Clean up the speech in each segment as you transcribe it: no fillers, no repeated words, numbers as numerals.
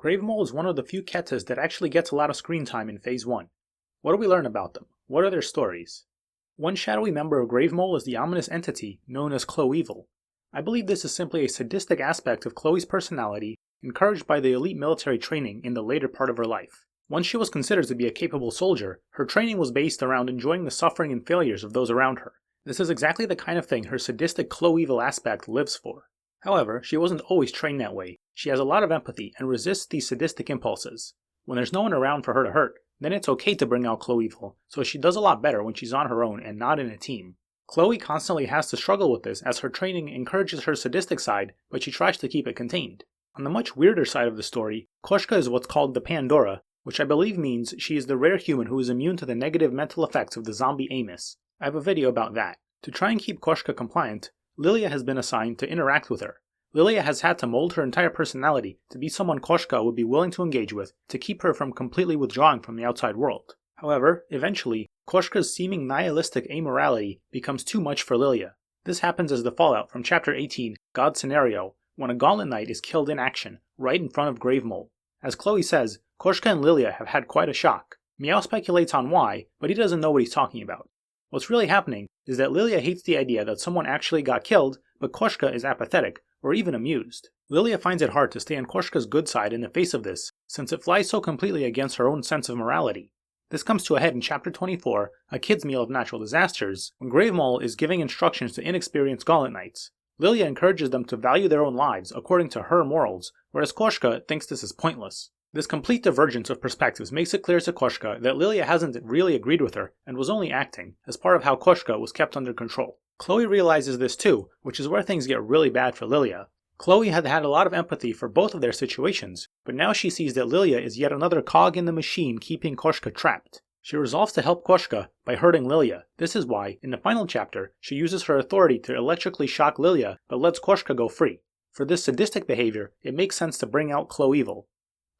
Gravemole is one of the few Ketas that actually gets a lot of screen time in Phase 1. What do we learn about them? What are their stories? One shadowy member of Gravemole is the ominous entity known as Chloevil. I believe this is simply a sadistic aspect of Chloe's personality, encouraged by the elite military training in the later part of her life. Once she was considered to be a capable soldier, her training was based around enjoying the suffering and failures of those around her. This is exactly the kind of thing her sadistic Chloevil aspect lives for. However, she wasn't always trained that way. She has a lot of empathy and resists these sadistic impulses. When there's no one around for her to hurt, then it's okay to bring out Chloevil, so she does a lot better when she's on her own and not in a team. Chloe constantly has to struggle with this as her training encourages her sadistic side, but she tries to keep it contained. On the much weirder side of the story, Koshka is what's called the Pandora, which I believe means she is the rare human who is immune to the negative mental effects of the zombie Amos. I have a video about that. To try and keep Koshka compliant, Lilia has been assigned to interact with her. Lilia has had to mold her entire personality to be someone Koshka would be willing to engage with to keep her from completely withdrawing from the outside world. However, eventually, Koshka's seeming nihilistic amorality becomes too much for Lilia. This happens as the fallout from Chapter 18, God's Scenario, when a Gauntlet Knight is killed in action, right in front of Gravemole. As Chloe says, Koshka and Lilia have had quite a shock. Meow speculates on why, but he doesn't know what he's talking about. What's really happening is that Lilia hates the idea that someone actually got killed, but Koshka is apathetic, or even amused. Lilia finds it hard to stay on Koshka's good side in the face of this, since it flies so completely against her own sense of morality. This comes to a head in Chapter 24, A Kid's Meal of Natural Disasters, when Gravemole is giving instructions to inexperienced Gauntlet Knights. Lilia encourages them to value their own lives according to her morals, whereas Koshka thinks this is pointless. This complete divergence of perspectives makes it clear to Koshka that Lilia hasn't really agreed with her and was only acting as part of how Koshka was kept under control. Chloe realizes this too, which is where things get really bad for Lilia. Chloe had a lot of empathy for both of their situations, but now she sees that Lilia is yet another cog in the machine keeping Koshka trapped. She resolves to help Koshka by hurting Lilia. This is why, in the final chapter, she uses her authority to electrically shock Lilia but lets Koshka go free. For this sadistic behavior, it makes sense to bring out Chloevil.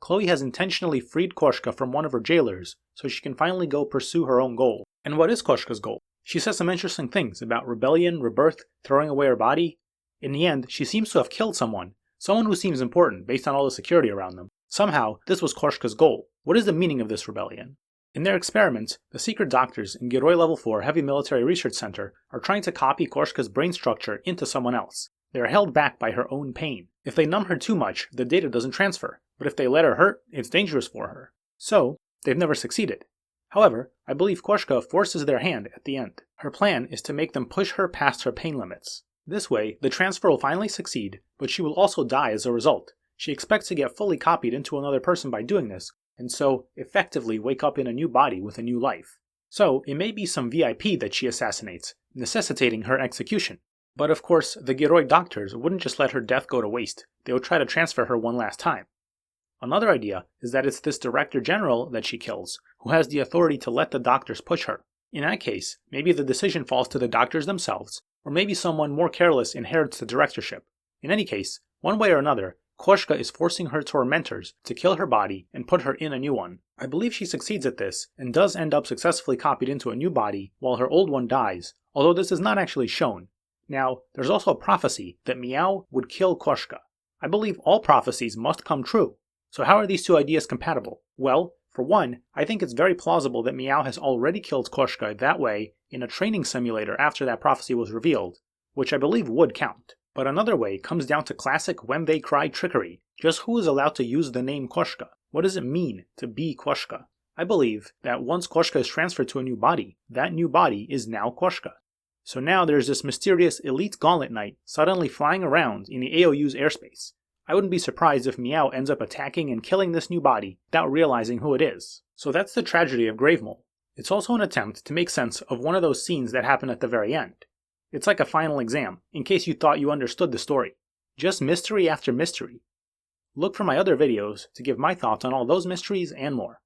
Chloe has intentionally freed Koshka from one of her jailers, so she can finally go pursue her own goal. And what is Koshka's goal? She says some interesting things about rebellion, rebirth, throwing away her body. In the end, she seems to have killed someone who seems important based on all the security around them. Somehow, this was Koshka's goal. What is the meaning of this rebellion? In their experiments, the secret doctors in Gilroy Level 4 Heavy Military Research Center are trying to copy Koshka's brain structure into someone else. They are held back by her own pain. If they numb her too much, the data doesn't transfer, but if they let her hurt, it's dangerous for her. So, they've never succeeded. However, I believe Koshka forces their hand at the end. Her plan is to make them push her past her pain limits. This way, the transfer will finally succeed, but she will also die as a result. She expects to get fully copied into another person by doing this, and so effectively wake up in a new body with a new life. So, it may be some VIP that she assassinates, necessitating her execution. But of course, the Gilroy doctors wouldn't just let her death go to waste. They would try to transfer her one last time. Another idea is that it's this Director General that she kills, who has the authority to let the doctors push her. In that case, maybe the decision falls to the doctors themselves, or maybe someone more careless inherits the directorship. In any case, one way or another, Koshka is forcing her tormentors to kill her body and put her in a new one. I believe she succeeds at this, and does end up successfully copied into a new body while her old one dies, although this is not actually shown. Now, there's also a prophecy that Meow would kill Koshka. I believe all prophecies must come true. So how are these two ideas compatible? Well, for one, I think it's very plausible that Meow has already killed Koshka that way in a training simulator after that prophecy was revealed, which I believe would count. But another way comes down to classic when they cry trickery. Just who is allowed to use the name Koshka? What does it mean to be Koshka? I believe that once Koshka is transferred to a new body, that new body is now Koshka. So now there's this mysterious elite Gauntlet Knight suddenly flying around in the AOU's airspace. I wouldn't be surprised if Meow ends up attacking and killing this new body without realizing who it is. So that's the tragedy of Gravemole. It's also an attempt to make sense of one of those scenes that happen at the very end. It's like a final exam, in case you thought you understood the story. Just mystery after mystery. Look for my other videos to give my thoughts on all those mysteries and more.